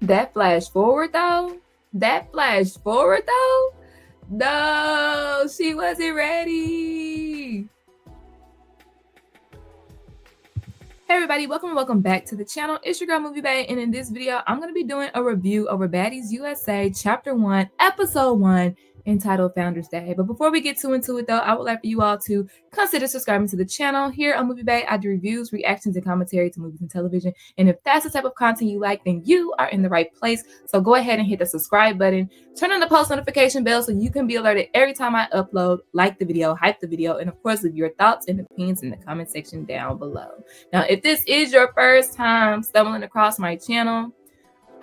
That flash forward though. No, she wasn't ready. Hey everybody, welcome back to the channel. It's your girl Movie Bae, and in this video, I'm going to be doing a review over Baddies USA Chapter 1, Episode 1, entitled Founders Day. But before we get too into it though, I would like for you all to consider subscribing to the channel. Here on Movie Bae, I do reviews, reactions, and commentary to movies and television. And if that's the type of content you like, then you are in the right place. So go ahead and hit the subscribe button, turn on the post notification bell so you can be alerted every time I upload, like the video, hype the video, and of course leave your thoughts and opinions in the comment section down below. Now, if this is your first time stumbling across my channel,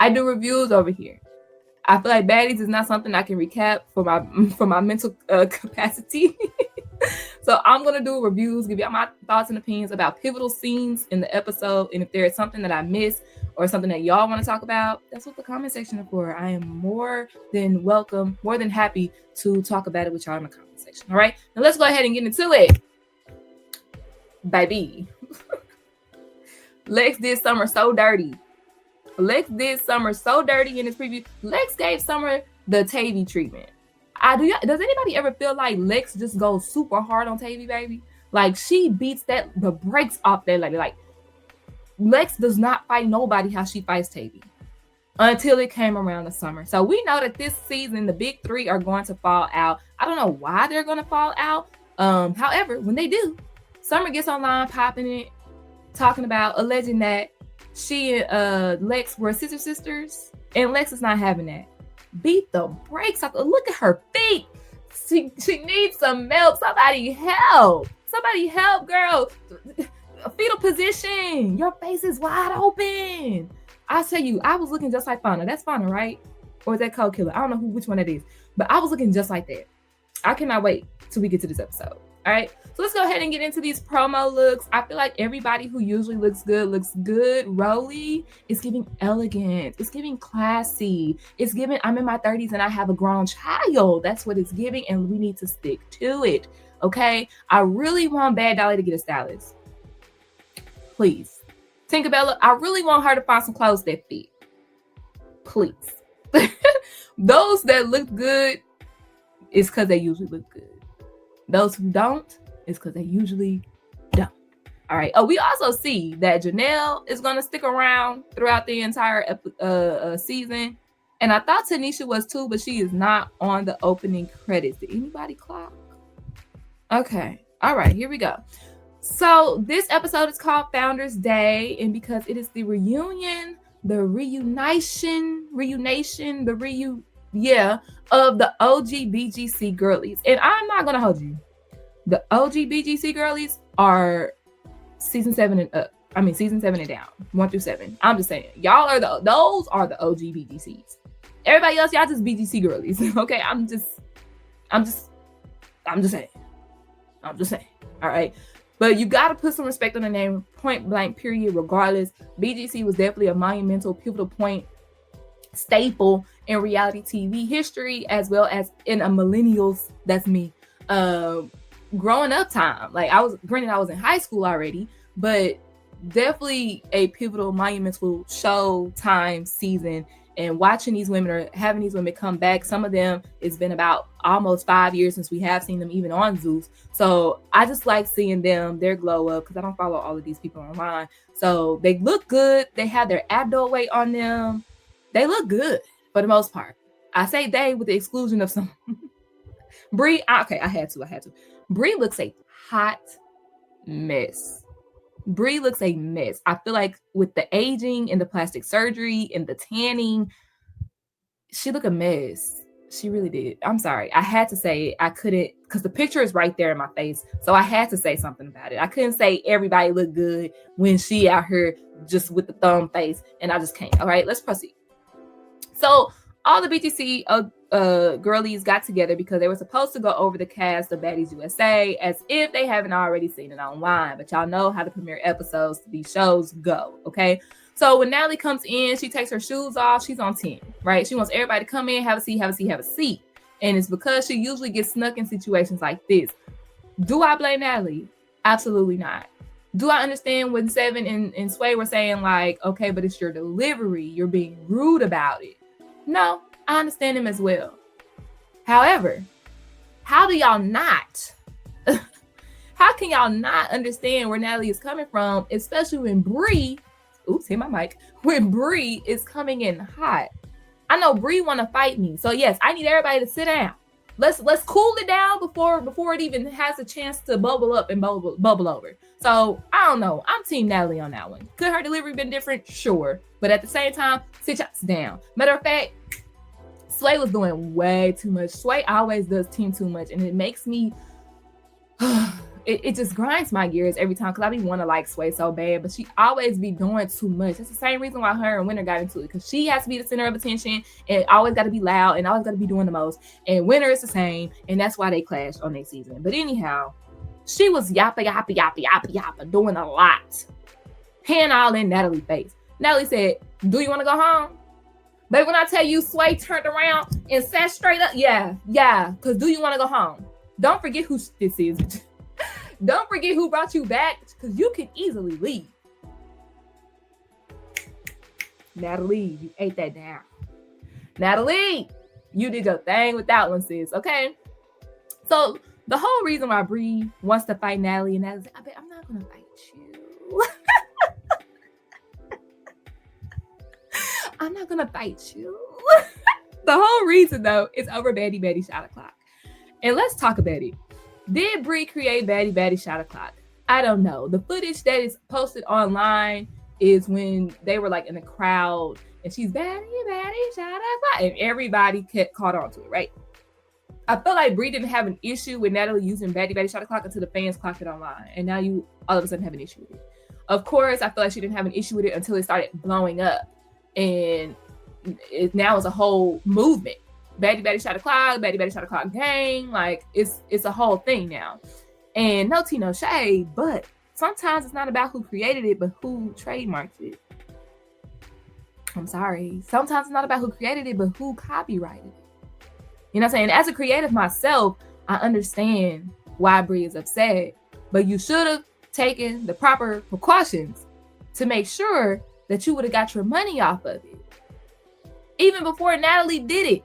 I do reviews over here. I feel like Baddies is not something I can recap for my mental capacity. So I'm gonna do reviews, give you my thoughts and opinions about pivotal scenes in the episode, and if there is something that I missed or something that y'all want to talk about, that's what the comment section is for. I am more than welcome, more than happy to talk about it with y'all in the comment section. All right, now let's go ahead and get into it, baby. Lex did Summer so dirty. Lex did Summer so dirty in his preview. Lex gave Summer the Tavy treatment. Does anybody ever feel like Lex just goes super hard on Tavy, baby? Like, she beats the brakes off that lady. Like, Lex does not fight nobody how she fights Tavy until it came around to Summer. So we know that this season, the big three are going to fall out. I don't know why they're going to fall out. However, when they do, Summer gets online popping it, talking about, alleging that she and Lex were sister sisters, and Lex is not having that. Beat the brakes off. Look at her feet. She needs some milk. Somebody help. Somebody help, girl. Fetal position. Your face is wide open. I tell you, I was looking just like Fauna. That's Fauna, right? Or is that Cold Killer? I don't know which one that is, but I was looking just like that. I cannot wait till we get to this episode. All right, so let's go ahead and get into these promo looks. I feel like everybody who usually looks good. Rolly is giving elegant. It's giving classy. It's giving, I'm in my 30s and I have a grown child. That's what it's giving, and we need to stick to it, okay? I really want Bad Dolly to get a stylist. Please. Tinkerbella, I really want her to find some clothes that fit. Please. Those that look good is because they usually look good. Those who don't, it's because they usually don't. All right. Oh, we also see that Janelle is going to stick around throughout the entire season. And I thought Tanisha was too, but she is not on the opening credits. Did anybody clock? Okay. All right. Here we go. So this episode is called Founders Day. And because it is the reunion, of the OG BGC girlies. And I'm not gonna hold you. The OG BGC girlies are season 7 and up. I mean season 7 and down. 1 through 7. I'm just saying. Y'all are those are the OG BGCs. Everybody else, y'all just BGC girlies. Okay. I'm just saying. All right. But you got to put some respect on the name, point blank, period, regardless. BGC was definitely a monumental, pivotal point, staple in reality TV history, as well as in a millennials, that's me, growing up time. Like, I was in high school already, but definitely a pivotal, monumental show time season. And watching these women or having these women come back, some of them, it's been about almost 5 years since we have seen them even on Zeus. So I just like seeing them, their glow up, because I don't follow all of these people online. So they look good. They have their abdo weight on them. They look good for the most part. I say they with the exclusion of some. Bree, okay, I had to. Bree looks a hot mess. Bree looks a mess. I feel like with the aging and the plastic surgery and the tanning, she looked a mess. She really did. I'm sorry. I had to say it. I couldn't, because the picture is right there in my face. So I had to say something about it. I couldn't say everybody looked good when she out here just with the thumb face, and I just can't. All right, let's proceed. So all the BTC girlies got together because they were supposed to go over the cast of Baddies USA, as if they haven't already seen it online. But y'all know how the premiere episodes to these shows go, okay? So when Natalie comes in, she takes her shoes off. She's on 10, right? She wants everybody to come in, have a seat. And it's because she usually gets snuck in situations like this. Do I blame Natalie? Absolutely not. Do I understand when Seven and Sway were saying like, okay, but it's your delivery, you're being rude about it? No, I understand them as well. However, how do y'all not? How can y'all not understand where Natalie is coming from, especially when Bree, oops, hit my mic, when Bree is coming in hot? I know Bree want to fight me, so yes, I need everybody to sit down. Let's cool it down before it even has a chance to bubble up and bubble over. So I don't know. I'm Team Natalie on that one. Could her delivery been different? Sure, but at the same time, sit y'all down. Matter of fact, Sway was doing way too much. Sway always does team too much, and it makes me. It just grinds my gears every time because I be want to like Sway so bad, but she always be doing too much. That's the same reason why her and Winter got into it, because she has to be the center of attention and always got to be loud and always got to be doing the most. And Winter is the same, and that's why they clashed on next season. But anyhow, she was yappa, doing a lot. Hand all in Natalie's face. Natalie said, "Do you want to go home?" But when I tell you Sway turned around and sat straight up, yeah, because do you want to go home? Don't forget who this is. Don't forget who brought you back, because you can easily leave. Natalie, you ate that down. Natalie, you did your thing with that one, sis, okay? So the whole reason why Bree wants to fight Natalie, and Natalie's like, I bet I'm not going to fight you. I'm not going to fight you. The whole reason, though, is over Baddy Shot O'Clock. And let's talk about it. Did Bree create Baddy Shot O'Clock? I don't know. The footage that is posted online is when they were like in a crowd and she's Baddy Shot O'Clock, and everybody caught on to it, right? I feel like Bree didn't have an issue with Natalie using Baddy Shot O'Clock until the fans clocked it online, and now you all of a sudden have an issue with it. Of course, I feel like she didn't have an issue with it until it started blowing up, and it now is a whole movement. Baddy Shot O'Clock gang, like it's a whole thing now. And no tea, no shade, but sometimes it's not about who created it, but who trademarked it. I'm sorry. Sometimes it's not about who created it, but who copyrighted it. You know what I'm saying? As a creative myself, I understand why Bree is upset, but you should have taken the proper precautions to make sure that you would have got your money off of it. Even before Natalie did it.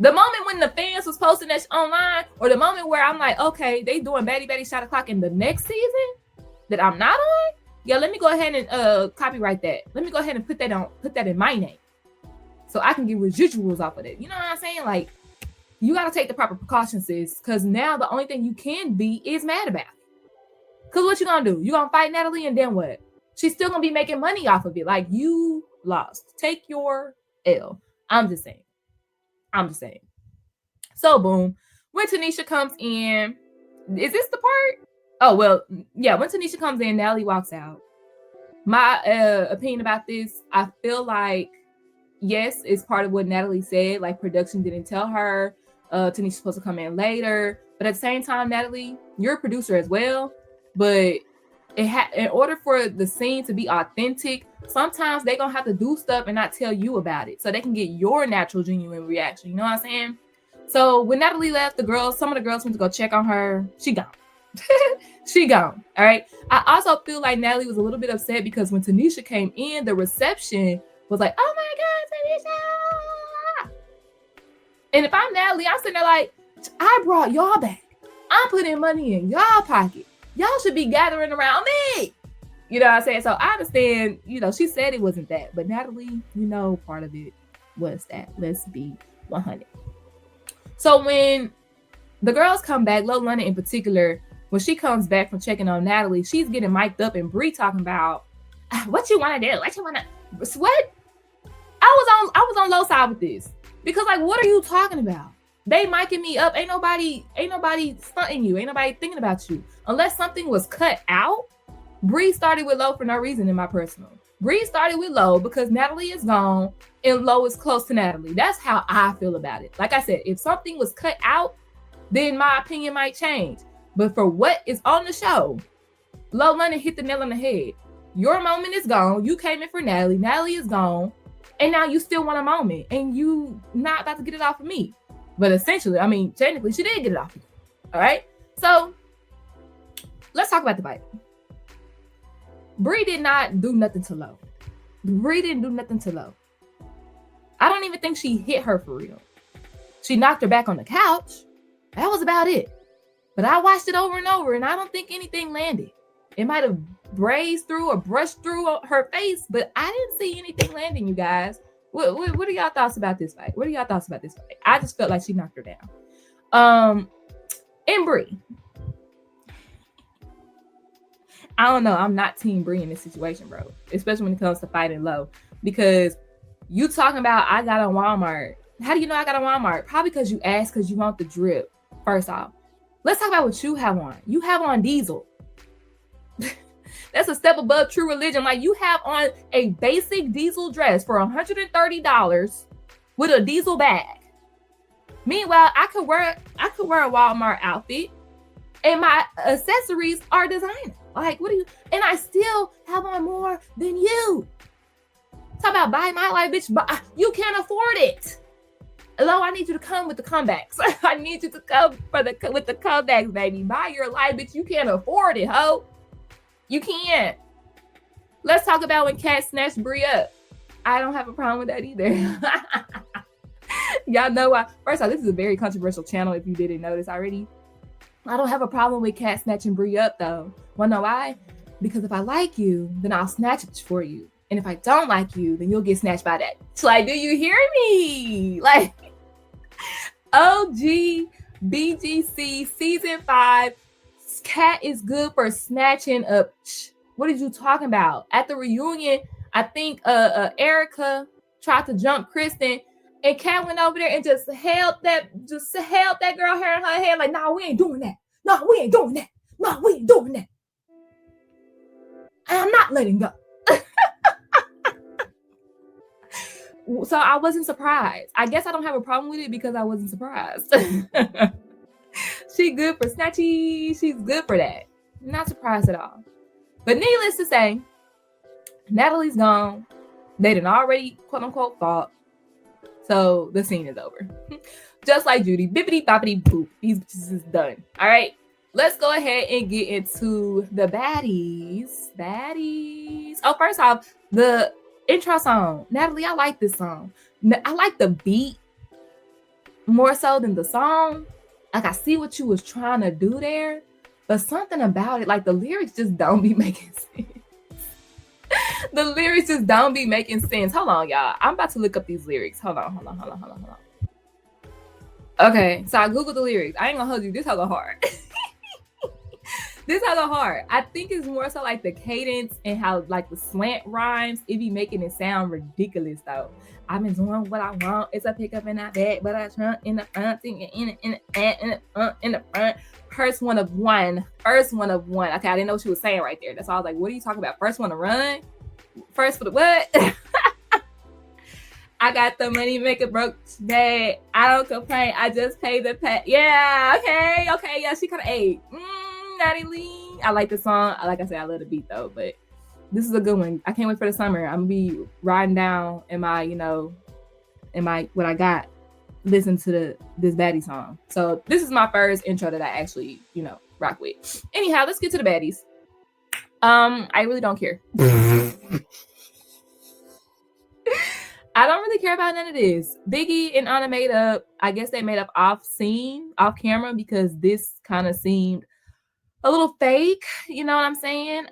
The moment when the fans was posting that online, or the moment where I'm like, okay, they doing Baddy Shot O'Clock in the next season that I'm not on, yeah, let me go ahead and copyright that. Let me go ahead and put that in my name, so I can get residuals off of it. You know what I'm saying? Like, you got to take the proper precautions, sis, because now the only thing you can be is mad about it. Because what you gonna do? You gonna fight Natalie, and then what? She's still gonna be making money off of it. Like, you lost. Take your L. I'm just saying. So boom, when Tanisha comes in, is this the part? Oh, well, yeah, when Tanisha comes in, Natalie walks out. My opinion about this, I feel like, yes, it's part of what Natalie said. Like, production didn't tell her Tanisha's supposed to come in later. But at the same time, Natalie, you're a producer as well. But in order for the scene to be authentic, sometimes they're gonna have to do stuff and not tell you about it, so they can get your natural, genuine reaction. You know what I'm saying? So when Natalie left, some of the girls went to go check on her. She gone. She gone. All right. I also feel like Natalie was a little bit upset because when Tanisha came in, the reception was like, "Oh my God, Tanisha!" And if I'm Natalie, I'm sitting there like, I brought y'all back. I'm putting money in y'all pocket. Y'all should be gathering around me. You know what I'm saying? So I understand, she said it wasn't that. But Natalie, part of it was that. Let's be 100. So when the girls come back, Lil London in particular, when she comes back from checking on Natalie, she's getting mic'd up and Bree talking about, what you want to do? What you want to... What? I was on low side with this. Because, like, what are you talking about? They micing me up. Ain't nobody stunting you. Ain't nobody thinking about you. Unless something was cut out. Bree started with Low for no reason in my personal. Bree started with Low because Natalie is gone and Low is close to Natalie. That's how I feel about it. Like I said, if something was cut out, then my opinion might change. But for what is on the show, Low London hit the nail on the head. Your moment is gone. You came in for Natalie. Natalie is gone. And now you still want a moment. And you not about to get it off of me. But essentially, technically, she did get it off. All right? So, let's talk about the fight. Brie did not do nothing to Lo. Brie didn't do nothing to Lo. I don't even think she hit her for real. She knocked her back on the couch. That was about it. But I watched it over and over, and I don't think anything landed. It might have grazed through or brushed through her face, but I didn't see anything landing, you guys. What are y'all thoughts about this fight? What are y'all thoughts about this fight? I just felt like she knocked her down. And Brie. I don't know. I'm not team Brie in this situation, bro. Especially when it comes to fighting Lo. Because you talking about I got on Walmart. How do you know I got on Walmart? Probably because you asked because you want the drip. First off. Let's talk about what you have on. You have on Diesel. That's a step above True Religion. Like, you have on a basic Diesel dress for $130 with a Diesel bag. Meanwhile, I could wear a Walmart outfit and my accessories are designer. Like, what do you, and I still have on more than you. Talk about buy my life, bitch, but you can't afford it. Lo, I need you to come with the comebacks. I need you to come with the comebacks, baby. Buy your life, bitch. You can't afford it, ho. You can't. Let's talk about when Kat snatched Brie up. I don't have a problem with that either. Y'all know why. First off, this is a very controversial channel if you didn't notice already. I don't have a problem with Kat snatching Brie up, though. Wanna know why? Because if I like you, then I'll snatch it for you. And if I don't like you, then you'll get snatched by that. So, like, do you hear me? Like, OG BGC season 5, Kat is good for snatching up. What are you talking about? At the reunion, I think Erica tried to jump Kristen, and Kat went over there and just held that girl hair in her head, like, nah, we ain't doing that. No, we ain't doing that. No, we ain't doing that. And I'm not letting go. So I wasn't surprised. I guess I don't have a problem with it because I wasn't surprised. She good for snatchy. She's good for that. Not surprised at all. But needless to say, Natalie's gone. They done already, quote unquote, fought. So the scene is over. Just like Judy. Bippity boppity boop. These bitches is done. All right. Let's go ahead and get into the baddies. Baddies. Oh, first off, the intro song. Natalie, I like this song. I like the beat more so than the song. Like, I see what you was trying to do there, but something about it, like, the lyrics just don't be making sense. The lyrics just don't be making sense. Hold on, y'all. I'm about to look up these lyrics. Hold on. Okay, so I Googled the lyrics. I ain't gonna hold you. This hella hard. This hella hard. I think it's more so like the cadence and how, like, the slant rhymes, it be making it sound ridiculous, though. I've been doing what I want. It's a pickup in that bag, but I trunk in the front, thinking in the front. First one of one. Okay, I didn't know what she was saying right there. That's all I was like, what are you talking about? First one to run? First for the what? I got the money, make it broke today. I don't complain. I just pay the pay. Yeah, okay. Yeah, she kind of ate. Natalie. I like the song. Like I said, I love the beat though, but this is a good one. I can't wait for the summer. I'm gonna be riding down in my, what I got, listen to this baddie song. So this is my first intro that I actually, rock with. Anyhow, let's get to the baddies. I really don't care. I don't really care about none of this. Biggie and Anna made up. I guess they made up off camera, because this kind of seemed a little fake. You know what I'm saying?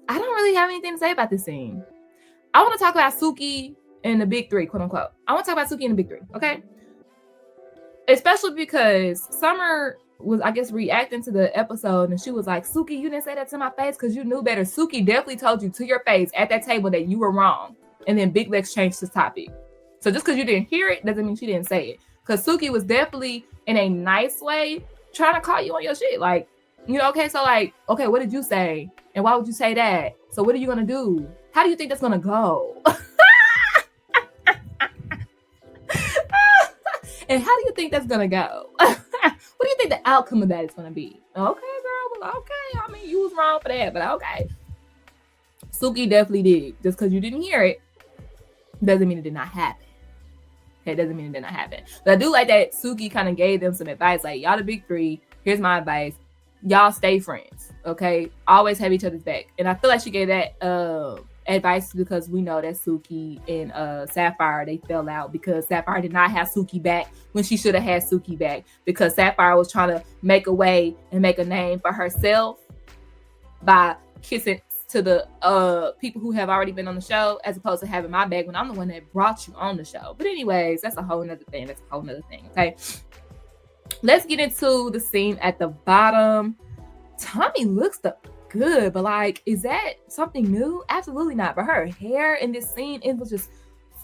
I don't really have anything to say about this scene. I want to talk about Suki and the big three, quote unquote. I want to talk about Suki and the big three, okay? Especially because Summer was, I guess, reacting to the episode, and she was like, Suki, you didn't say that to my face because you knew better. Suki definitely told you to your face at that table that you were wrong. And then Big Lex changed his topic. So just because you didn't hear it doesn't mean she didn't say it. Because Suki was definitely, in a nice way, trying to call you on your shit. Like, okay, so like, okay, what did you say? And why would you say that? So what are you going to do? How do you think that's going to go? And how do you think that's going to go? What do you think the outcome of that is going to be? Okay, girl, well, okay. I mean, you was wrong for that, but okay. Suki definitely did. Just because you didn't hear it doesn't mean it did not happen. Okay, doesn't mean it did not happen. But I do like that Suki kind of gave them some advice. Like, y'all the big three. Here's my advice. y'all stay friends, okay? Always have each other's back. And I feel like she gave that advice because we know that Suki and Sapphire, they fell out because Sapphire did not have Suki back when she should have had Suki back, because Sapphire was trying to make a way and make a name for herself by kissing to the people who have already been on the show, as opposed to having my back when I'm the one that brought you on the show. But anyways, that's a whole nother thing. Okay? Let's get into the scene at the bottom. Tommy looks good, but like, is that something new? Absolutely not. But her hair in this scene, it was just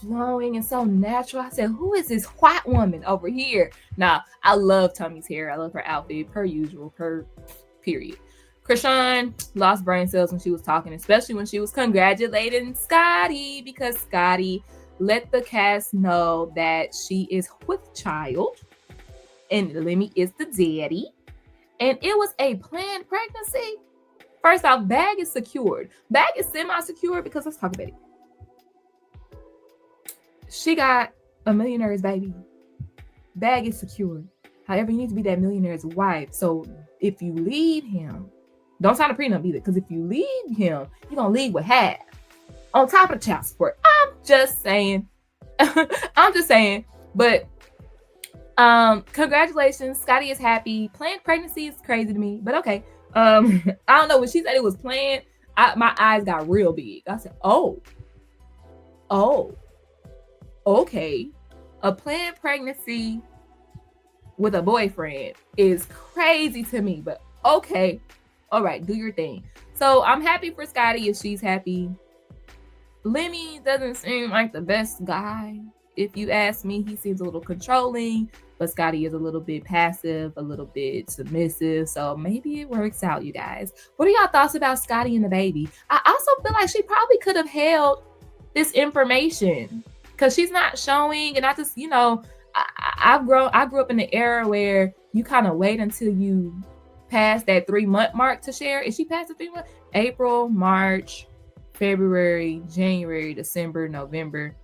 flowing and so natural. I said, who is this white woman over here? Nah, I love Tommy's hair. I love her outfit, per usual, period. Krishan lost brain cells when she was talking, especially when she was congratulating Scotty, because Scotty let the cast know that she is with child and Lemmy is the daddy, and it was a planned pregnancy. First off, bag is secured. Bag is semi-secured because let's talk about it. She got a millionaire's baby. Bag is secured. However, you need to be that millionaire's wife. So if you leave him, don't sign a prenup either, because if you leave him, you're going to leave with half on top of the child support. I'm just saying. But congratulations. Scotty is happy. Planned pregnancy is crazy to me, but okay. I don't know. When she said it was planned, my eyes got real big. I said, oh, okay. A planned pregnancy with a boyfriend is crazy to me, but okay. All right, do your thing. So I'm happy for Scotty if she's happy. Lemmy doesn't seem like the best guy. If you ask me, he seems a little controlling, but Scotty is a little bit passive, a little bit submissive. So maybe it works out, you guys. What are y'all thoughts about Scotty and the baby? I also feel like she probably could have held this information because she's not showing. And I just, I grew up in the era where you kind of wait until you pass that 3-month mark to share. Is she past the 3 months? April, March, February, January, December, November.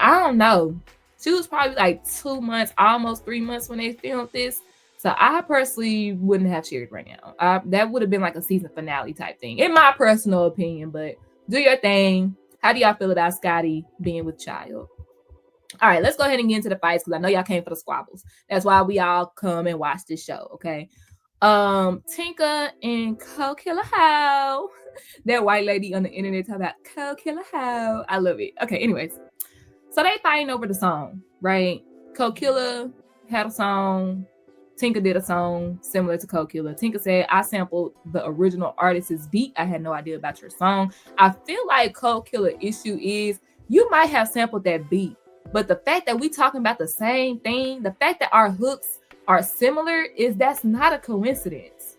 I don't know. She was probably like 2 months, almost 3 months when they filmed this. So I personally wouldn't have shared right now. That would have been like a season finale type thing, in my personal opinion. But do your thing. How do y'all feel about Scotty being with child? All right, let's go ahead and get into the fights because I know y'all came for the squabbles. That's why we all come and watch this show, okay? Tinka and Co-Killer How. That white lady on the internet talking about Co-Killer How. I love it. Okay, anyways. So they fighting over the song, right? Co-Killer had a song. Tinka did a song similar to Co-Killer. Tinka said, I sampled the original artist's beat. I had no idea about your song. I feel like Co-Killer issue is you might have sampled that beat, but the fact that we talking about the same thing, the fact that our hooks are similar, that's not a coincidence.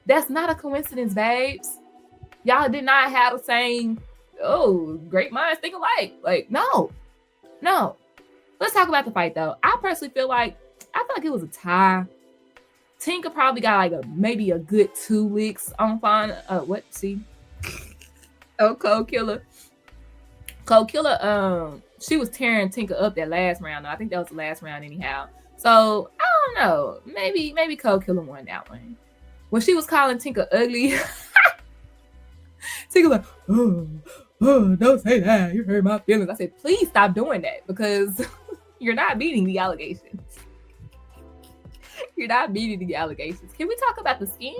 That's not a coincidence, babes. Y'all did not have the same, great minds think alike. Like, no. Let's talk about the fight, though. I personally feel like it was a tie. Tinka probably got like maybe a good 2 licks on fine. Co-Killer. Co-Killer, she was tearing Tinka up that last round. I think that was the last round anyhow. So I don't know. Maybe Co-Killer won that one. When she was calling Tinka ugly, Tinka like, don't say that. You hurt my feelings. I said, please stop doing that because you're not beating the allegations. You're not beating the allegations. Can we talk about the skin?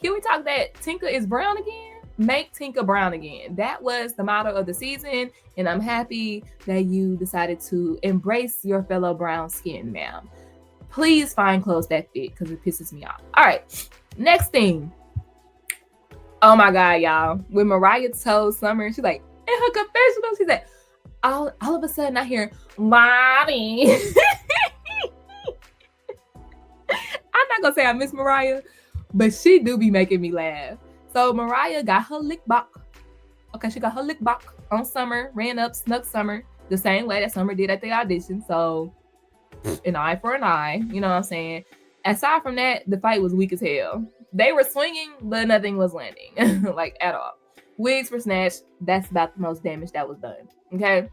Can we talk that Tinka is brown again? Make Tinka brown again. That was the motto of the season, and I'm happy that you decided to embrace your fellow brown skin, ma'am. Please find clothes that fit because it pisses me off. All right, next thing. Oh my God, y'all. When Mariah told Summer, she's like, in her confessional, she's like, all of a sudden I hear, Mommy. I'm not going to say I miss Mariah, but she do be making me laugh. So Mariah got her lick back. Okay, she got her lick back on Summer, ran up, snuck Summer the same way that Summer did at the audition. So an eye for an eye, you know what I'm saying? Aside from that, the fight was weak as hell. They were swinging, but nothing was landing, like at all. Wigs were snatched. That's about the most damage that was done. Okay,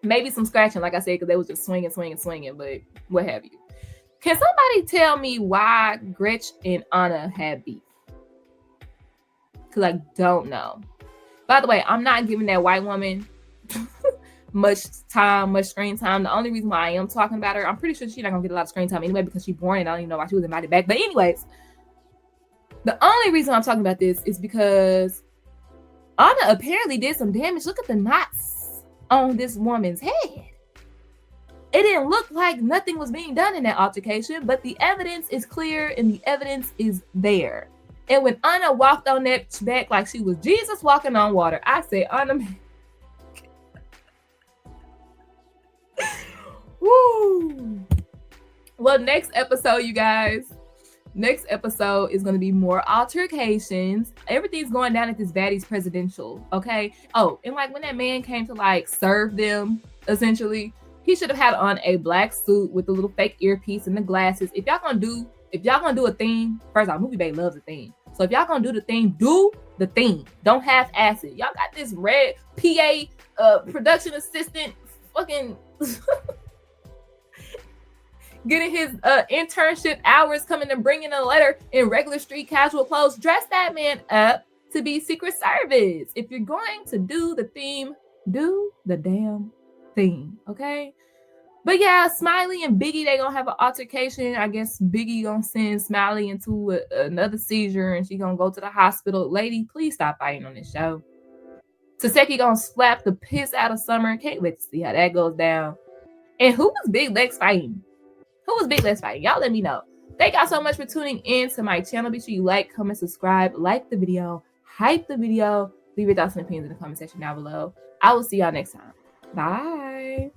maybe some scratching, like I said, because they was just swinging, but what have you. Can somebody tell me why Gretch and Anna had beef? Because I don't know. By the way, I'm not giving that white woman much screen time. The only reason why I am talking about her, I'm pretty sure she's not gonna get a lot of screen time anyway because she's born and I don't even know why she was invited back. But anyways, the only reason I'm talking about this is because Anna apparently did some damage. Look at the knots on this woman's head. It didn't look like nothing was being done in that altercation, but the evidence is clear and the evidence is there. And when Anna walked on that back like she was Jesus walking on water, I said, Anna, woo. Well, next episode, you guys. Next episode is going to be more altercations. Everything's going down at this Baddies presidential, okay? Oh, and like when that man came to like serve them, essentially, he should have had on a black suit with the little fake earpiece and the glasses. If y'all gonna do a theme, first off, Movie Bay loves a theme. So if y'all gonna do the theme, do the theme. Don't half-ass it. Y'all got this red PA production assistant fucking getting his internship hours, coming and bringing a letter in regular street casual clothes. Dress that man up to be Secret Service. If you're going to do the theme, do the damn theme, okay? But yeah, Smiley and Biggie, they gonna have an altercation. I guess Biggie gonna send Smiley into another seizure and she gonna go to the hospital. Lady, please stop fighting on this show. Taseki gonna slap the piss out of Summer. Can't wait to see how that goes down. And who was Big Lex fighting? Who was Big Lex fighting? Y'all let me know. Thank y'all so much for tuning in to my channel. Be sure you like, comment, subscribe, like the video, hype the video, leave your thoughts and opinions in the comment section down below. I will see y'all next time. Bye.